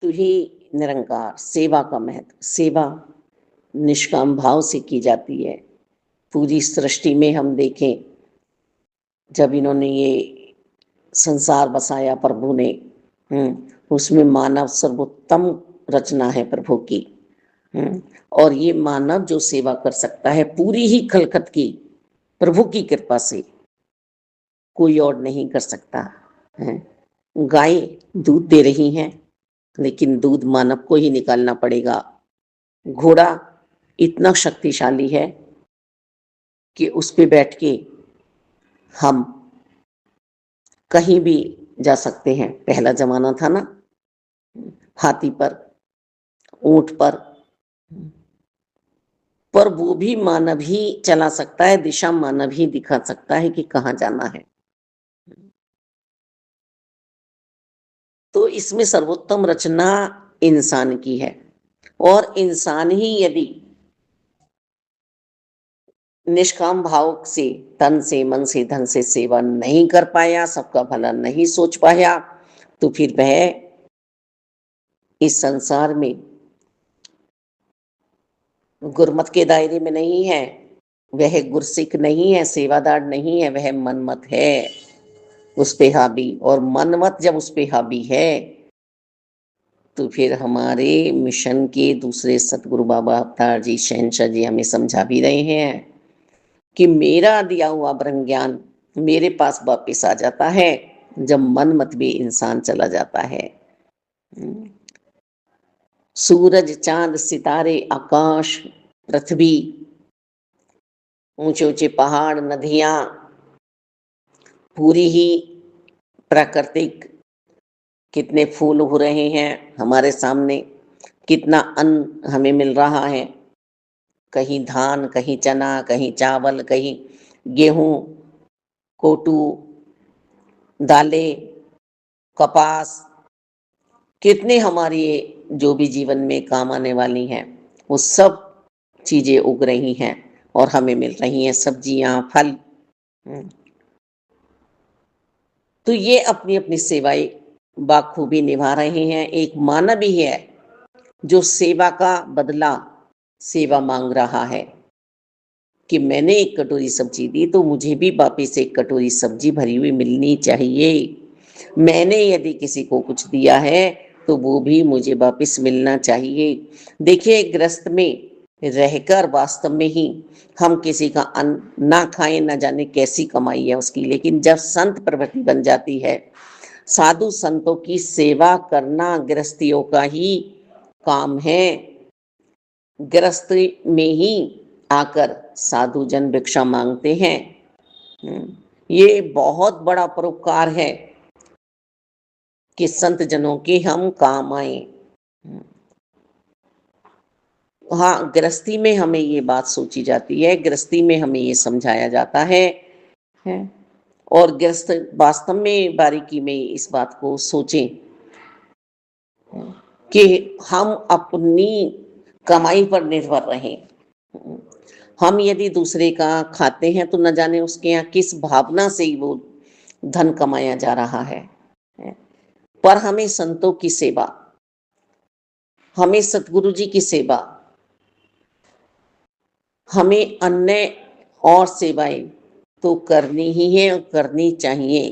तू ही निरंकार। सेवा का महत्व, सेवा निष्काम भाव से की जाती है। पूरी सृष्टि में हम देखें, जब इन्होंने ये संसार बसाया प्रभु ने, उसमें मानव सर्वोत्तम रचना है प्रभु की। और ये मानव जो सेवा कर सकता है पूरी ही खलकत की, प्रभु की कृपा से, कोई और नहीं कर सकता है। गाय दूध दे रही हैं, लेकिन दूध मानव को ही निकालना पड़ेगा। घोड़ा इतना शक्तिशाली है कि उस पे बैठ के हम कहीं भी जा सकते हैं। पहला जमाना था ना, हाथी पर, ऊंट पर वो भी मानव ही चला सकता है, दिशा मानव ही दिखा सकता है कि कहाँ जाना है। तो इसमें सर्वोत्तम रचना इंसान की है, और इंसान ही यदि निष्काम भाव से, तन से, मन से, धन से सेवा नहीं कर पाया, सबका भला नहीं सोच पाया, तो फिर वह इस संसार में गुरमत के दायरे में नहीं है, वह गुरसिक नहीं है, सेवादार नहीं है, वह मनमत है, उस पे हावी। और मनमत जब उस पे हावी है, तो फिर हमारे मिशन के दूसरे सतगुरु बाबा अवतार जी, शहनशाह जी हमें समझा भी रहे हैं कि मेरा दिया हुआ ब्रह्म ज्ञान मेरे पास वापिस आ जाता है जब मनमत भी इंसान चला जाता है। सूरज, चांद, सितारे, आकाश, पृथ्वी, ऊंचे ऊंचे पहाड़, नदियां, पूरी ही प्राकृतिक, कितने फूल हो रहे हैं हमारे सामने, कितना अन्न हमें मिल रहा है, कहीं धान, कहीं चना, कहीं चावल, कहीं गेहूं, कोटू, दालें, कपास, कितने हमारी जो भी जीवन में काम आने वाली हैं, वो सब चीजें उग रही हैं और हमें मिल रही हैं, सब्जियां, फल। तो ये अपनी अपनी सेवाएं बाखूबी निभा रहे हैं। एक मानव ही है जो सेवा का बदला सेवा मांग रहा है कि मैंने एक कटोरी सब्जी दी तो मुझे भी वापिस एक कटोरी सब्जी भरी हुई मिलनी चाहिए। मैंने यदि किसी को कुछ दिया है तो वो भी मुझे वापिस मिलना चाहिए। देखिए, गृहस्थ में रहकर वास्तव में ही हम किसी का अन्न ना खाएं, ना जाने कैसी कमाई है उसकी, लेकिन जब संत प्रवृत्ति बन जाती है, साधु संतों की सेवा करना गृहस्थियों का ही काम है। गृहस्थी में ही आकर साधु जन भिक्षा मांगते हैं। ये बहुत बड़ा परोपकार है कि संत जनों के हम काम आए। हाँ, गृहस्थी में हमें ये बात सोची जाती है, गृहस्थी में हमें ये समझाया जाता है। और गृहस्थ वास्तव में बारीकी में इस बात को सोचें कि हम अपनी कमाई पर निर्भर रहें। हम यदि दूसरे का खाते हैं तो न जाने उसके यहाँ किस भावना से ही वो धन कमाया जा रहा है। पर हमें संतों की सेवा, हमें सतगुरु जी की सेवा, हमें अन्य और सेवाएं तो करनी ही है और करनी चाहिए।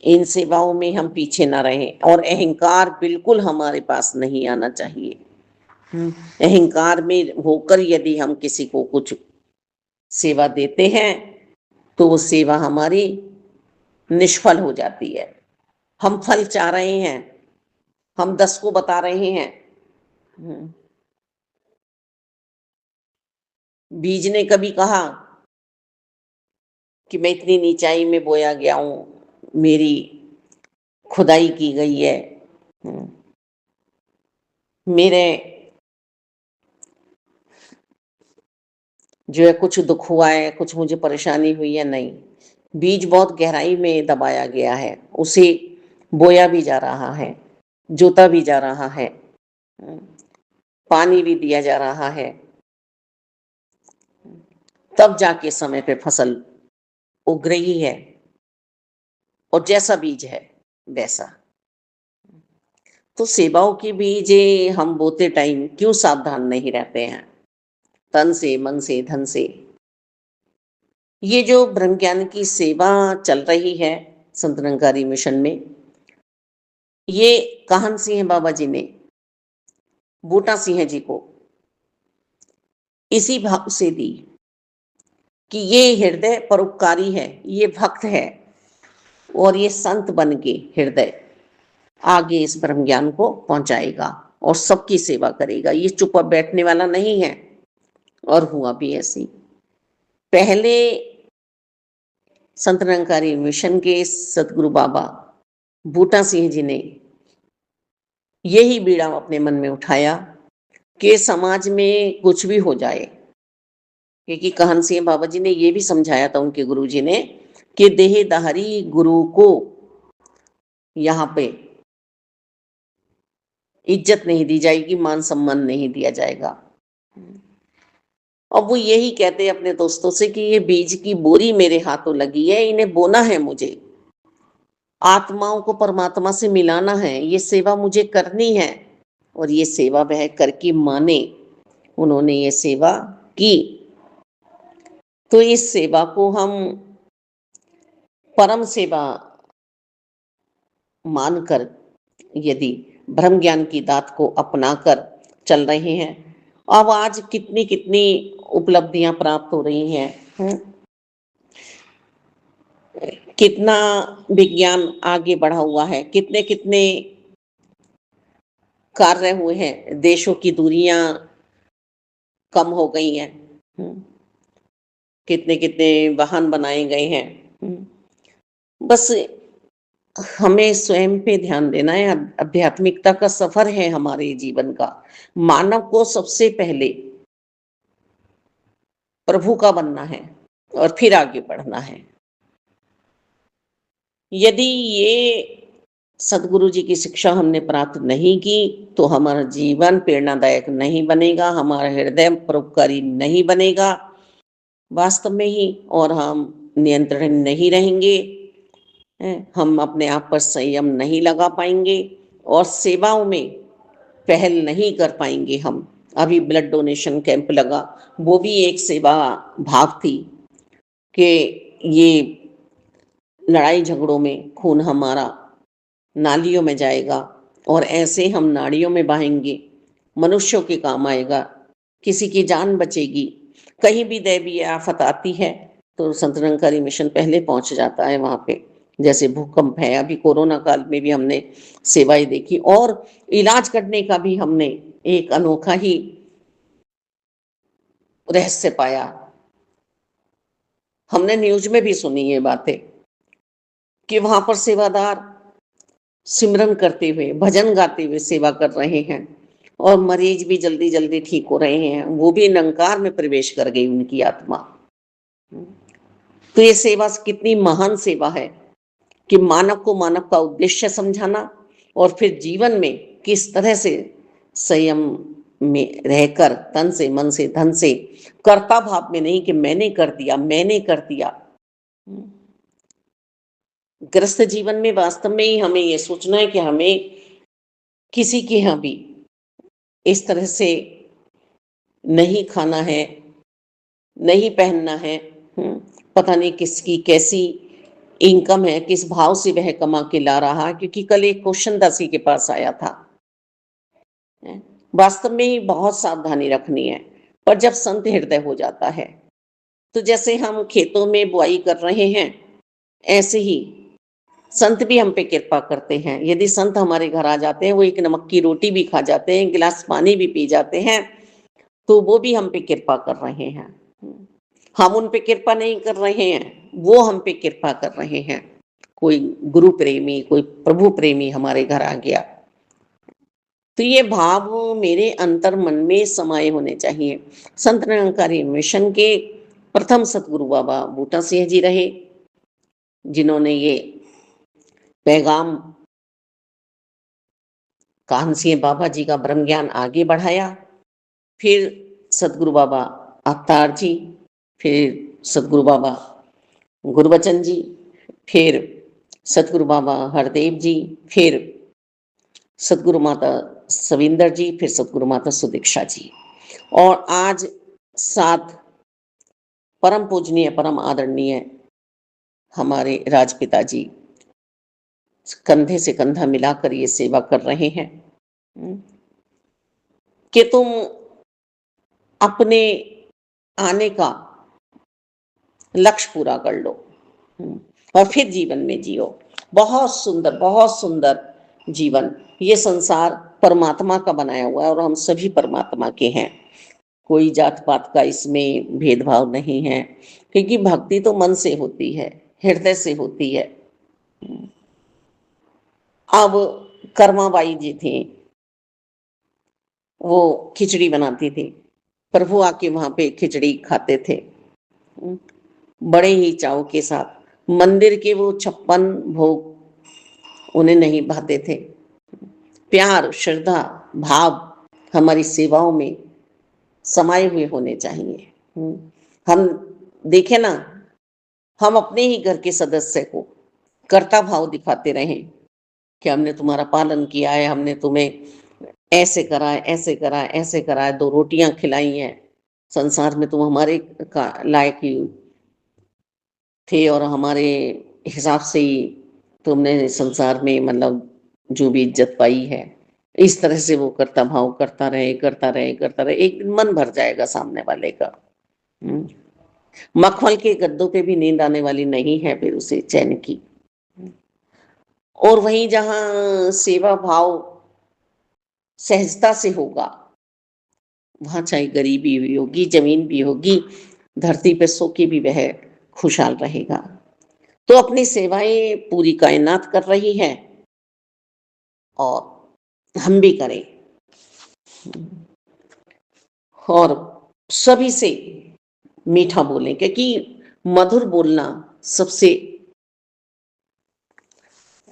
इन सेवाओं में हम पीछे ना रहें, और अहंकार बिल्कुल हमारे पास नहीं आना चाहिए। अहंकार में होकर यदि हम किसी को कुछ सेवा देते हैं तो वो सेवा हमारी निष्फल हो जाती है। हम फल चाह रहे हैं, हम 10 को बता रहे हैं। बीज ने कभी कहा कि मैं इतनी नीचाई में बोया गया हूं, मेरी खुदाई की गई है, मेरे जो है कुछ दुख हुआ है, कुछ मुझे परेशानी हुई है? नहीं, बीज बहुत गहराई में दबाया गया है, उसे बोया भी जा रहा है, जोता भी जा रहा है, पानी भी दिया जा रहा है, तब जाके समय पे फसल उग रही है। और जैसा बीज है वैसा। तो सेवाओं के बीज ये हम बोते टाइम क्यों सावधान नहीं रहते हैं? तन से, मन से, धन से। ये जो ब्रह्म ज्ञान की सेवा चल रही है संत निरंकारी मिशन में, ये काहन सिंह बाबा जी ने बूटा सिंह जी को इसी भाव से दी कि ये हृदय परोपकारी है, ये भक्त है और ये संत बन के हृदय आगे इस ब्रह्म ज्ञान को पहुंचाएगा और सबकी सेवा करेगा। ये चुप बैठने वाला नहीं है। और हुआ भी ऐसी। पहले संत निरंकारी मिशन के सतगुरु बाबा बूटा सिंह जी ने यही बीड़ा अपने मन में उठाया कि समाज में कुछ भी हो जाए, क्योंकि कहन सिंह बाबा जी ने ये भी समझाया था उनके गुरु जी ने कि देहधारी गुरु को यहाँ पे इज्जत नहीं दी जाएगी, मान सम्मान नहीं दिया जाएगा। और वो यही कहते हैं अपने दोस्तों से कि ये बीज की बोरी मेरे हाथों लगी है, इन्हें बोना है मुझे, आत्माओं को परमात्मा से मिलाना है, ये सेवा मुझे करनी है। और ये सेवा वह करके माने, उन्होंने ये सेवा की। तो इस सेवा को हम परम सेवा मानकर यदि ब्रह्म ज्ञान की दात को अपनाकर चल रहे हैं, अब आज कितनी कितनी उपलब्धियां प्राप्त हो रही हैं, कितना विज्ञान आगे बढ़ा हुआ है, कितने कितने कार्य हुए हैं, देशों की दूरियां कम हो गई हैं, कितने कितने वाहन बनाए गए हैं। बस हमें स्वयं पे ध्यान देना है। आध्यात्मिकता का सफर है हमारे जीवन का। मानव को सबसे पहले प्रभु का बनना है और फिर आगे बढ़ना है। यदि ये सदगुरु जी की शिक्षा हमने प्राप्त नहीं की तो हमारा जीवन प्रेरणादायक नहीं बनेगा, हमारा हृदय परोपकारी नहीं बनेगा वास्तव में ही, और हम नियंत्रण नहीं रहेंगे, हम अपने आप पर संयम नहीं लगा पाएंगे और सेवाओं में पहल नहीं कर पाएंगे। हम अभी ब्लड डोनेशन कैंप लगा, वो भी एक सेवा भाव थी कि ये लड़ाई झगड़ों में खून हमारा नालियों में जाएगा और ऐसे हम नाड़ियों में बहाएंगे, मनुष्यों के काम आएगा, किसी की जान बचेगी। कहीं भी दैवीय आफत आती है तो संत निरंकारी मिशन पहले पहुंच जाता है वहां पे। जैसे भूकंप है, अभी कोरोना काल में भी हमने सेवाएं देखी और इलाज करने का भी हमने एक अनोखा ही रहस्य पाया। हमने न्यूज में भी सुनी ये बातें कि वहां पर सेवादार सिमरन करते हुए, भजन गाते हुए सेवा कर रहे हैं और मरीज भी जल्दी जल्दी ठीक हो रहे हैं, वो भी निरंकार में प्रवेश कर गई उनकी आत्मा। तो ये सेवा कितनी महान सेवा है कि मानव को मानव का उद्देश्य समझाना और फिर जीवन में किस तरह से संयम में रहकर तन से, मन से, धन से, कर्ता भाव में नहीं कि मैंने कर दिया, मैंने कर दिया। ग्रस्त जीवन में वास्तव में ही हमें यह सोचना है कि हमें किसी के यहाँ भी इस तरह से नहीं खाना है, नहीं पहनना है। पता नहीं किसकी कैसी इनकम है, किस भाव से वह कमा के ला रहा है, क्योंकि कल एक क्वेश्चन दासी के पास आया था। वास्तव में ही बहुत सावधानी रखनी है। पर जब संत हृदय हो जाता है तो जैसे हम खेतों में बुआई कर रहे हैं, ऐसे ही संत भी हम पे कृपा करते हैं। यदि संत हमारे घर आ जाते हैं, वो एक नमक की रोटी भी खा जाते हैं, गिलास पानी भी पी जाते हैं, तो वो भी हम पे कृपा कर रहे हैं। हम उन पे कृपा नहीं कर रहे हैं, वो हम पे कृपा कर रहे हैं। कोई गुरु प्रेमी, कोई प्रभु प्रेमी हमारे घर आ गया, तो ये भाव मेरे अंतर मन में समाये होने चाहिए। संत निरंकारी मिशन के प्रथम सतगुरु बाबा बूटा सिंह जी रहे, जिन्होंने ये पैगाम काहन सिंह बाबा जी का ब्रह्म ज्ञान आगे बढ़ाया। फिर सतगुरु बाबा अवतार जी, फिर सतगुरु बाबा गुरबचन जी, फिर सतगुरु बाबा हरदेव जी, फिर सद्गुरु माता सविंदर जी, फिर सद्गुरु माता सुदीक्षा जी, और आज 7 परम पूजनीय, परम आदरणीय हमारे राजपिता जी कंधे से कंधा मिलाकर ये सेवा कर रहे हैं। हुँ, कि तुम अपने आने का लक्ष्य पूरा कर लो, हुँ, और फिर जीवन में जियो। बहुत सुंदर जीवन। ये संसार परमात्मा का बनाया हुआ है और हम सभी परमात्मा के हैं। कोई जात-पात का इसमें भेदभाव नहीं है, क्योंकि भक्ति तो मन से होती है, हृदय से होती है। अब कर्माबाई जी थीं, वो खिचड़ी बनाती थी। प्रभु आके वहाँ पे खिचड़ी खाते थे, उम, बड़े ही चाव के साथ। मंदिर के वो 56 भोग उन्हें नहीं भाते थे। प्यार, श्रद्धा, भाव हमारी सेवाओं में समाये हुए होने चाहिए। हम देखें ना, हम अपने ही घर के सदस्य को कर्ता भाव दिखाते रहें कि हमने तुम्हारा पालन किया है, हमने तुम्हें ऐसे करा है, ऐसे करा है, ऐसे करा है, 2 रोटियाँ खिलाई हैं, संसार में तुम हमारे का लायक ही थे और हमारे हिसाब से ही तुमने संसार में मतलब जो भी इज़्ज़त पाई है। इस तरह से वो कर्ता भाव करता रहे, करता रहे, करता रहे, एक दिन मन भर जाएगा सामने वाले का। हुँ। मखमल के गद्दों पे भी नींद आने वाली नहीं है फिर उसे चैन की। और वहीं जहाँ सेवा भाव सहजता से होगा, वहाँ चाहे गरीबी भी होगी, ज़मीन भी होगी, धरती पे सो के भी वह खुशहाल रहेगा। तो अपनी सेवाएँ पूरी कायनात कर रही है और हम भी करें। और सभी से मीठा बोलें, क्योंकि मधुर बोलना सबसे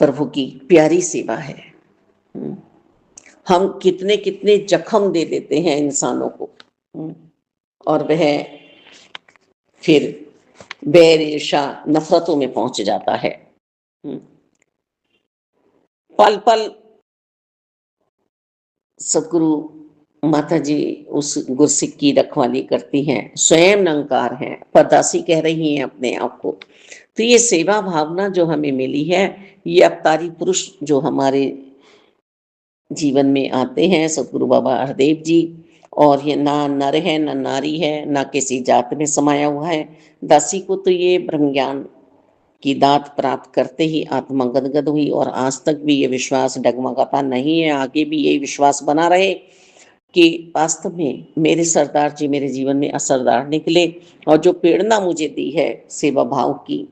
प्रभु की प्यारी सेवा है। हुँ। हम कितने-कितने जख्म दे देते हैं इंसानों को, हुँ, और वह फिर बैर, ईर्ष्या, नफ़रतों में पहुँच जाता है। हुँ। पल-पल सद्गुरु माताजी उस गुरसिक की रखवाली करती हैं, स्वयं निरंकार हैं, परदासी कह रही हैं अपने आप को। तो ये सेवा भावना जो हमें मिली है, ये अवतारी पुरुष जो हमारे जीवन में आते हैं, सद्गुरु बाबा हरदेव जी, और ये ना नर है, ना नारी है, ना किसी जात में समाया हुआ है। दासी को तो ये ब्रह्म ज्ञान की दात प्राप्त करते ही आत्मा गदगद हुई और आज तक भी ये विश्वास डगमगाता नहीं है, आगे भी यही विश्वास बना रहे कि वास्तव में मेरे सरदार जी मेरे जीवन में असरदार निकले और जो प्रेरणा मुझे दी है सेवा भाव की।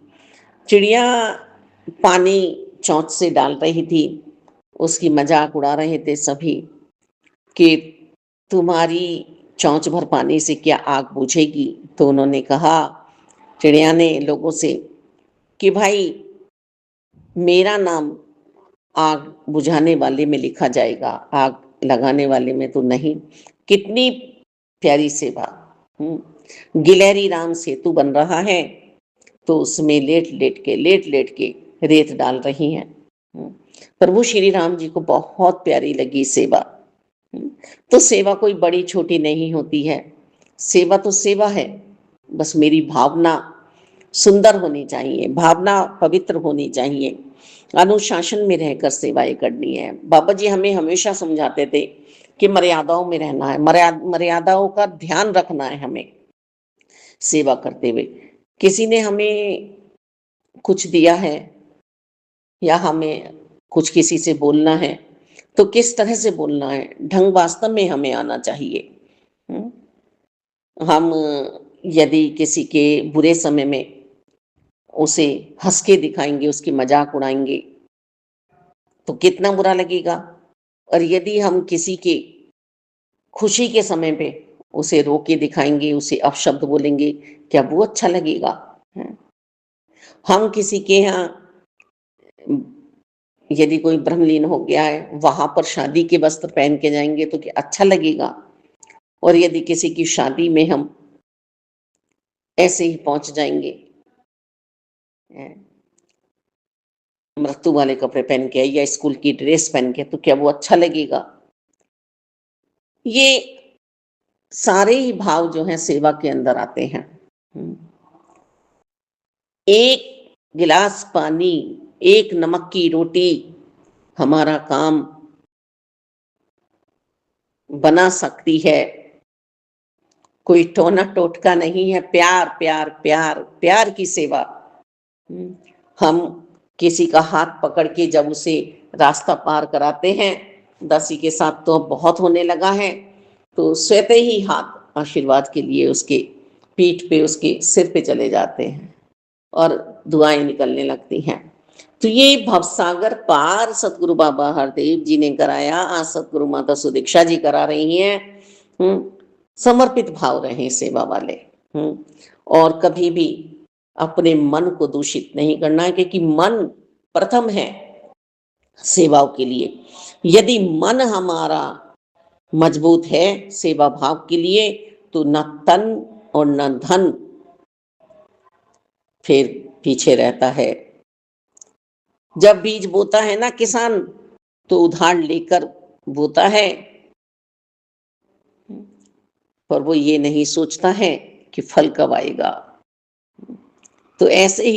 चिड़िया पानी चोंच से डाल रही थी, उसकी मजाक उड़ा रहे थे सभी कि तुम्हारी चोंच भर पानी से क्या आग बुझेगी? तो उन्होंने कहा, चिड़िया ने लोगों से, कि भाई मेरा नाम आग बुझाने वाले में लिखा जाएगा, आग लगाने वाले में तो नहीं। कितनी प्यारी सेवा। हुँ। गिलहरी राम सेतु बन रहा है, तो उसमें लेट-लेट के रेत डाल रही हैं। हुँ। प्रभु श्री राम जी को बहुत प्यारी लगी सेवा। हुँ। तो सेवा कोई बड़ी-छोटी नहीं होती है। सेवा तो सेवा है, बस मेरी भावना सुंदर होनी चाहिए, भावना पवित्र होनी चाहिए। अनुशासन में रहकर सेवाएँ करनी है। बाबा जी हमें हमेशा समझाते थे कि मर्यादाओं में रहना है, मर्यादाओं का ध्यान रखना है हमें सेवा करते हुए। किसी ने हमें कुछ दिया है या हमें कुछ किसी से बोलना है, तो किस तरह से बोलना है, ढंग वास्तव में हमें आना चाहिए। हुँ? हम यदि किसी के बुरे समय में उसे हँस के दिखाएँगे, उसकी मज़ाक उड़ाएँगे, तो कितना बुरा लगेगा। और यदि हम किसी के खुशी के समय पे उसे रो के दिखाएँगे, उसे अपशब्द बोलेंगे, क्या वो अच्छा लगेगा? हैं? हम किसी के यहाँ उम, यदि कोई ब्रह्मलीन हो गया है, वहाँ पर शादी के वस्त्र पहन के जाएँगे तो क्या अच्छा लगेगा? और यदि किसी की शादी में हम ऐसे ही पहुँच जाएँगे, हैं? मृत्यु वाले कपड़े पहन के या स्कूल की ड्रेस पहन के, तो क्या वो अच्छा लगेगा? ये सारे ही भाव जो हैं सेवा के अंदर आते हैं। हुँ। एक गिलास पानी, एक नमक की रोटी हमारा काम बना सकती है। कोई टोना टोटका नहीं है, प्यार, प्यार, प्यार, प्यार की सेवा। हुँ, हम किसी का हाथ पकड़ के जब उसे रास्ता पार कराते हैं, दासी के साथ तो अब बहुत होने लगा है, तो स्वतः ही हाथ आशीर्वाद के लिए उसके पीठ पे, उसके सिर पे चले जाते हैं और दुआएँ निकलने लगती हैं। तो ये भवसागर पार सतगुरु बाबा हरदेव जी ने कराया, आज सतगुरु माता सुदीक्षा जी करा रही हैं। समर्पित भाव रहें सेवा वाले। और कभी भी अपने मन को दूषित नहीं करना है, क्योंकि मन प्रथम है सेवाओं के लिए। यदि मन हमारा मजबूत है सेवा भाव के लिए, तो न तन और न धन फिर पीछे रहता है। जब बीज बोता है ना किसान, तो उधार लेकर बोता है, पर वो ये नहीं सोचता है कि फल कब आएगा। तो ऐसे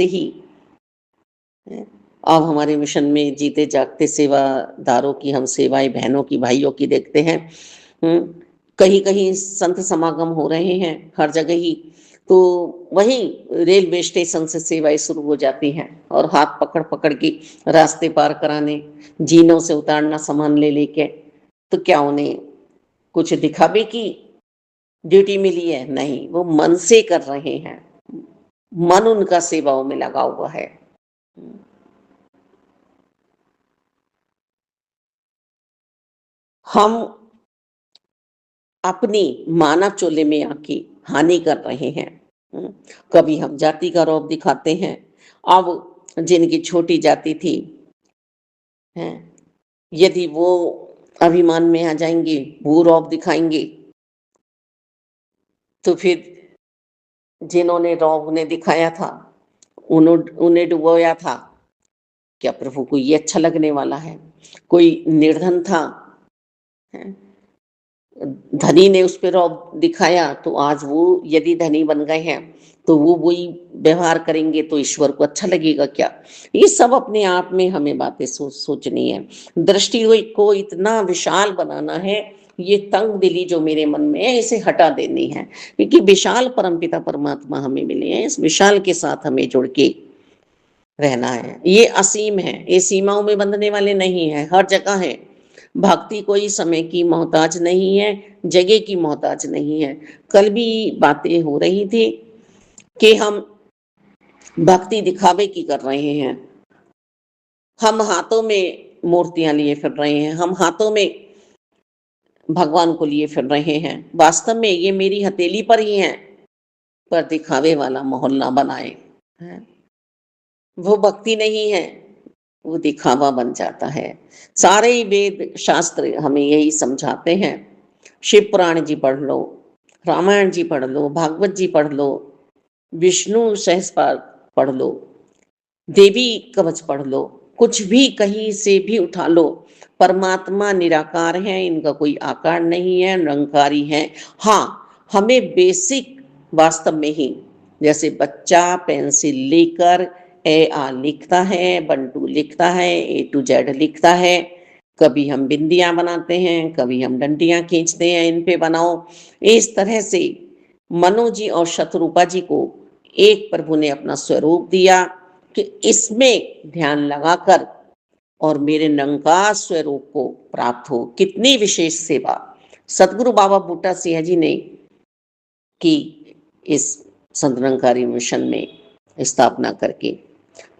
ही अब हमारे मिशन में जीते जागते सेवादारों की हम सेवाएं बहनों की भाइयों की देखते हैं। कहीं कहीं संत समागम हो रहे हैं हर जगह ही, तो वहीं रेलवे स्टेशन से सेवाएं शुरू हो जाती हैं और हाथ पकड़ पकड़ के रास्ते पार कराने, जीनों से उतारना सामान ले लेके। तो क्या उन्हें कुछ दिखावे की ड्यूटी मिली है? नहीं, वो मन से कर रहे हैं, मन उनका सेवाओं में लगा हुआ है। हम अपनी मानव चोले में आके हानि कर रहे हैं। हम्म, कभी हम जाति का रौब दिखाते हैं। अब जिनकी छोटी जाति थी, हैं, यदि वो अभिमान में आ जाएंगे, वो रौब दिखाएंगे, तो फिर जिन्होंने रौब उन्हें दिखाया था, उन्हें डुबोया था, क्या प्रभु को ये अच्छा लगने वाला है? कोई निर्धन था, हैं, धनी ने उस पे रौब दिखाया, तो आज वो यदि धनी बन गए हैं, तो वो वही व्यवहार करेंगे, तो ईश्वर को अच्छा लगेगा क्या? ये सब अपने आप में हमें बातें सोचनी है। दृष्टि को इतना विशाल बनाना है, ये तंग दिली जो मेरे मन में है इसे हटा देनी है, क्योंकि विशाल परमपिता परमात्मा हमें मिले हैं, इस विशाल के साथ हमें जुड़ के रहना है। ये असीम है, ये सीमाओं में बंधने वाले नहीं है, हर जगह है। भक्ति कोई समय की मोहताज नहीं है, जगह की मोहताज नहीं है। कल भी बातें हो रही थी कि हम भक्ति दिखावे की कर रहे हैं। हम हाथों में मूर्तियां लिए फिर रहे हैं, हम हाथों में भगवान को लिए फिर रहे हैं। वास्तव में ये मेरी हथेली पर ही है, पर दिखावे वाला माहौल ना बनाए। हैं? वो भक्ति नहीं है, वो दिखावा बन जाता है। सारे ही वेद शास्त्र हमें यही समझाते हैं। शिव पुराण जी पढ़ लो, रामायण जी पढ़ लो, भागवत जी पढ़ लो, विष्णु सहस्त्र पढ़ लो, देवी कवच पढ़ लो, कुछ भी कहीं से भी उठा लो, परमात्मा निराकार है, इनका कोई आकार नहीं है, निरंकारी है। हाँ, हमें बेसिक वास्तव में ही, जैसे बच्चा पेंसिल लेकर ए आ लिखता है, बंटू लिखता है, ए टू जेड लिखता है, कभी हम बिंदियां बनाते हैं, कभी हम डंडियां खींचते हैं, इन पे बनाओ। इस तरह से मनु जी और शत्रुपा जी को एक प्रभु ने अपना स्वरूप दिया कि इसमें ध्यान लगाकर और मेरे निरंकार स्वरूप को प्राप्त हो। कितनी विशेष सेवा सदगुरु बाबा बूटा सिंह जी ने की इस संत निरंकारी मिशन में स्थापना करके।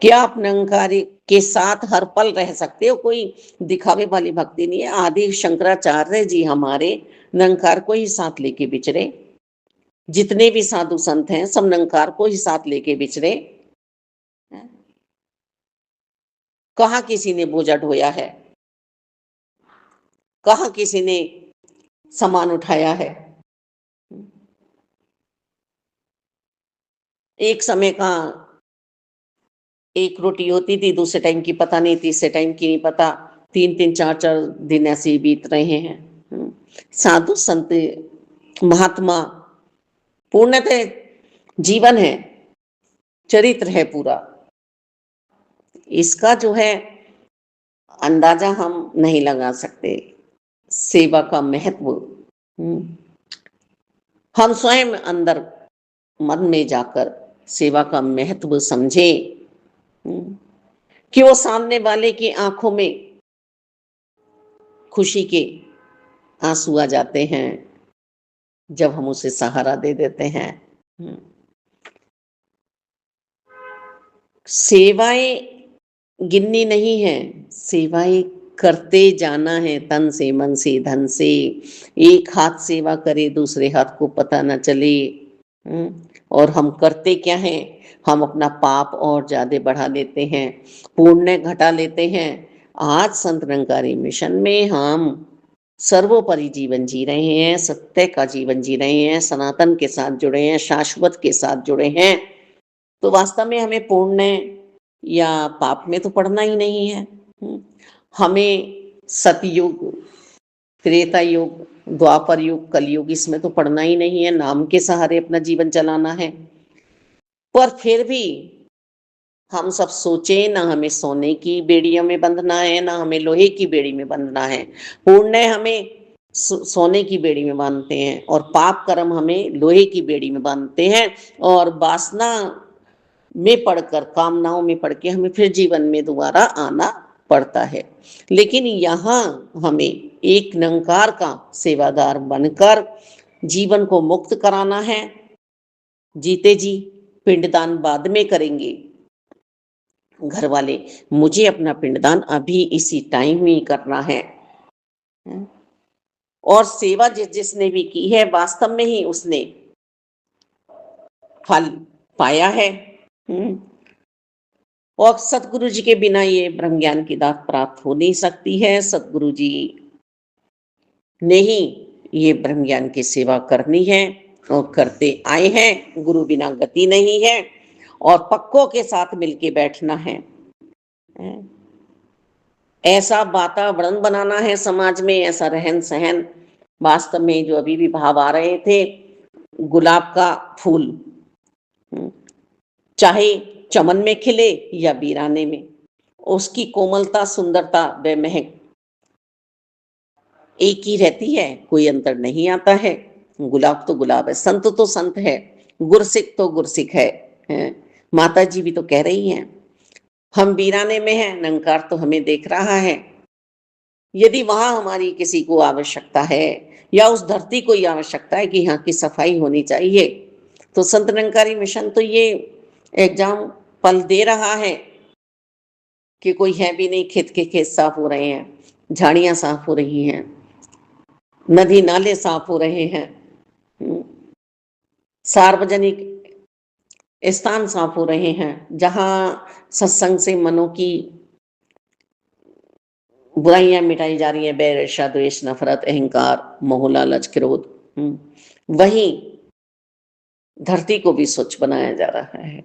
क्या आप निरंकारी के साथ हर पल रह सकते हो? कोई दिखावे वाली भक्ति नहीं है। आदि शंकराचार्य जी हमारे निरंकार को ही साथ लेके विचरे, जितने भी साधु संत हैं सब निरंकार को ही साथ लेके विचरे। कहाँ किसी ने बोझा ढोया है? कहाँ किसी ने सामान उठाया है? एक समय का एक रोटी होती थी, दूसरे टाइम की पता नहीं, तीसरे टाइम की नहीं पता, 3-3 4-4 दिन ऐसे ही बीत रहे हैं। साधु संत महात्मा पूर्णतः जीवन है, चरित्र है पूरा। इसका जो है अंदाजा हम नहीं लगा सकते। सेवा का महत्व हम स्वयं अंदर मन में जाकर सेवा का महत्व समझें, कि वो सामने वाले की आंखों में खुशी के आंसू आ जाते हैं जब हम उसे सहारा दे देते हैं। सेवाएं गिननी नहीं है, सेवाएं करते जाना है, तन से मन से धन से। एक हाथ सेवा करे, दूसरे हाथ को पता न चले। और हम करते क्या हैं, हम अपना पाप और ज्यादा बढ़ा लेते हैं, पुण्य घटा लेते हैं। आज संत निरंकारी मिशन में हम सर्वोपरि जीवन जी रहे हैं, सत्य का जीवन जी रहे हैं, सनातन के साथ जुड़े हैं, शाश्वत के साथ जुड़े हैं। तो वास्तव में हमें पुण्य या पाप में तो पड़ना ही नहीं है। हमें सतयुग, त्रेता युग, द्वापर युग, कलयुग, इसमें तो पड़ना ही नहीं है। नाम के सहारे अपना जीवन चलाना है। पर फिर भी हम सब सोचे, ना हमें सोने की बेड़ियों में बंधना है, ना हमें लोहे की बेड़ी में बंधना है। पुण्य हमें सोने की बेड़ी में बांधते हैं और पाप कर्म हमें लोहे की बेड़ी में बांधते हैं। और वासना में पढ़कर, कामनाओं में पढ़ के हमें फिर जीवन में दोबारा आना पड़ता है। लेकिन यहाँ हमें एक निरंकार का सेवादार बनकर जीवन को मुक्त कराना है। जीते जी पिंडदान बाद में करेंगे घर वाले, मुझे अपना पिंडदान अभी इसी टाइम ही करना है। और सेवा जिसने भी की है, वास्तव में ही उसने फल पाया है। और सतगुरु जी के बिना ये ब्रह्म ज्ञान की दात प्राप्त हो नहीं सकती है। सतगुरु जी ने ही ये ब्रह्म ज्ञान की सेवा करनी है और करते आए हैं। गुरु बिना गति नहीं है और पक्कों के साथ मिलके बैठना है। ऐसा वातावरण बनाना है समाज में, ऐसा रहन सहन। वास्तव में जो अभी भी भाव आ रहे थे, गुलाब का फूल चाहे चमन में खिले या वीराने में, उसकी कोमलता, सुंदरता व महक एक ही रहती है, कोई अंतर नहीं आता है। गुलाब तो गुलाब है, संत तो संत है, गुरसिक तो गुरसिक है। माता जी भी तो कह रही हैं, हम वीराने में हैं, निरंकार तो हमें देख रहा है। यदि वहां हमारी किसी को आवश्यकता है या उस धरती को ही आवश्यकता है कि यहाँ की सफाई होनी चाहिए, तो संत निरंकारी मिशन तो ये एग्जाम पल दे रहा है कि कोई है भी नहीं, खेत के खेत साफ हो रहे हैं, झाड़ियां साफ हो रही हैं, नदी नाले साफ हो रहे हैं, सार्वजनिक स्थान साफ हो रहे हैं, जहां सत्संग से मनों की बुराइयां मिटाई जा रही है, बैर, ईर्ष्या, द्वेष, नफरत, अहंकार, मोह, लालच, क्रोध, वहीं धरती को भी स्वच्छ बनाया जा रहा है।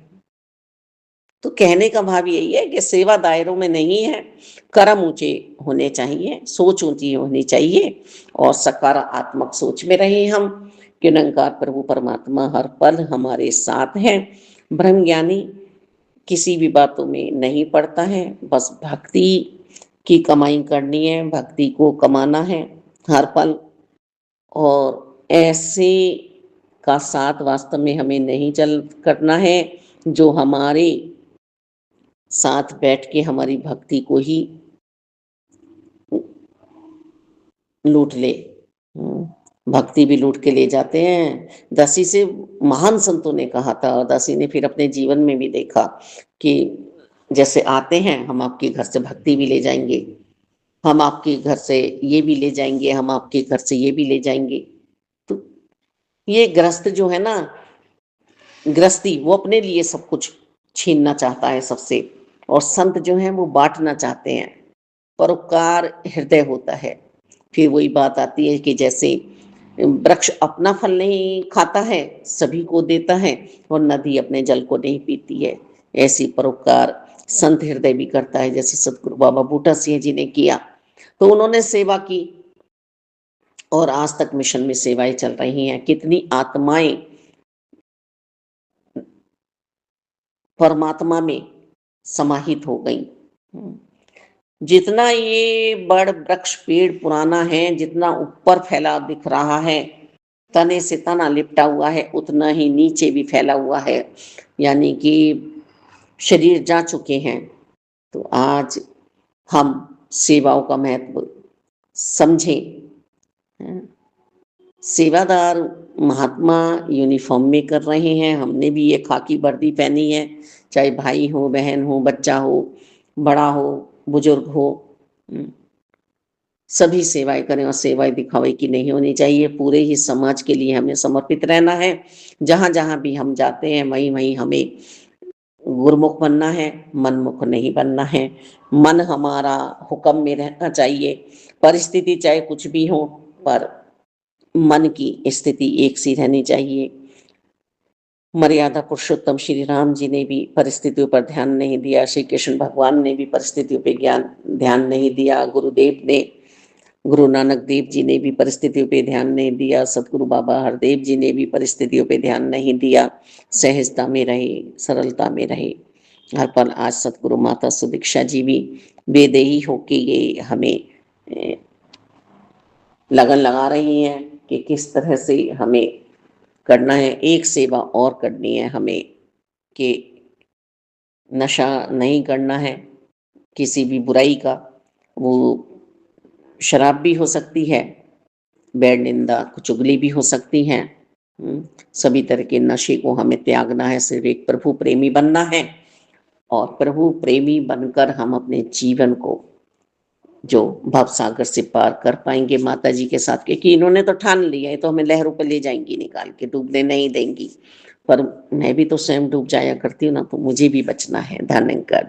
तो कहने का भाव यही है कि सेवा दायरों में नहीं है, कर्म ऊंचे होने चाहिए, सोच ऊंची होनी चाहिए और सकारात्मक सोच में रहे हम कि निरंकार प्रभु परमात्मा हर पल हमारे साथ है। ब्रह्म ज्ञानी किसी भी बातों में नहीं पड़ता है, बस भक्ति की कमाई करनी है, भक्ति को कमाना है हर पल। और ऐसे का साथ वास्तव में हमें नहीं चल करना है जो हमारे साथ बैठ के हमारी भक्ति को ही लूट ले। भक्ति भी लूट के ले जाते हैं। दासी से महान संतों ने कहा था, और दासी ने फिर अपने जीवन में भी देखा कि जैसे आते हैं, हम आपके घर से भक्ति भी ले जाएंगे, हम आपके घर से ये भी ले जाएंगे, हम आपके घर से ये भी ले जाएंगे। तो ये गृहस्थ जो है ना, गृहस्थी, वो अपने लिए सब कुछ छीनना चाहता है सबसे, और संत जो हैं वो बांटना चाहते हैं। परोपकार हृदय होता है। फिर वही बात आती है कि जैसे वृक्ष अपना फल नहीं खाता है, सभी को देता है, और नदी अपने जल को नहीं पीती है, ऐसी परोपकार संत हृदय भी करता है, जैसे सतगुरु बाबा बूटा सिंह जी ने किया, तो उन्होंने सेवा की और आज तक मिशन में सेवाएं चल रही हैं। कितनी आत्माएं परमात्मा में समाहित हो गई। जितना ये बड़ वृक्ष पेड़ पुराना है, जितना ऊपर फैला दिख रहा है, तने से तना लिपटा हुआ है, उतना ही नीचे भी फैला हुआ है, यानी कि शरीर जा चुके हैं। तो आज हम सेवाओं का महत्व समझें। सेवादार महात्मा यूनिफॉर्म में कर रहे हैं, हमने भी ये खाकी वर्दी पहनी है, चाहे भाई हो, बहन हो, बच्चा हो, बड़ा हो, बुजुर्ग हो, सभी सेवाएं करें और सेवाएं दिखावे की नहीं होनी चाहिए। पूरे ही समाज के लिए हमें समर्पित रहना है। जहां जहां भी हम जाते हैं वहीं वहीं हमें गुरुमुख बनना है, मनमुख नहीं बनना है। मन हमारा हुक्म में रहना चाहिए, परिस्थिति चाहे कुछ भी हो, पर मन की स्थिति एक सी रहनी चाहिए। मर्यादा पुरुषोत्तम श्री राम जी ने भी परिस्थितियों पर ध्यान नहीं दिया, श्री कृष्ण भगवान ने भी परिस्थितियों पे ध्यान नहीं दिया, गुरुदेव ने, गुरु नानक देव जी ने भी परिस्थितियों पे ध्यान नहीं दिया, सतगुरु बाबा हरदेव जी ने भी परिस्थितियों पे ध्यान नहीं दिया। सहजता में रहे, सरलता में रहे हर पल। आज सतगुरु माता सुदीक्षा जी भी बेदेही होके ये हमें लगन लगा रही हैं कि किस तरह से हमें करना है। एक सेवा और करनी है हमें कि नशा नहीं करना है किसी भी बुराई का। वो शराब भी हो सकती है, बैड निंदा चुगली भी हो सकती हैं। सभी तरह के नशे को हमें त्यागना है, सिर्फ एक प्रभु प्रेमी बनना है। और प्रभु प्रेमी बनकर हम अपने जीवन को जो भव सागर से पार कर पाएंगे माता जी के साथ, क्योंकि इन्होंने तो ठान लिया है, तो हमें लहरों पर ले जाएंगी निकाल के, डूबने नहीं देंगी। पर मैं भी तो स्वयं डूब जाया करती हूँ ना, तो मुझे भी बचना है। धन्यवाद।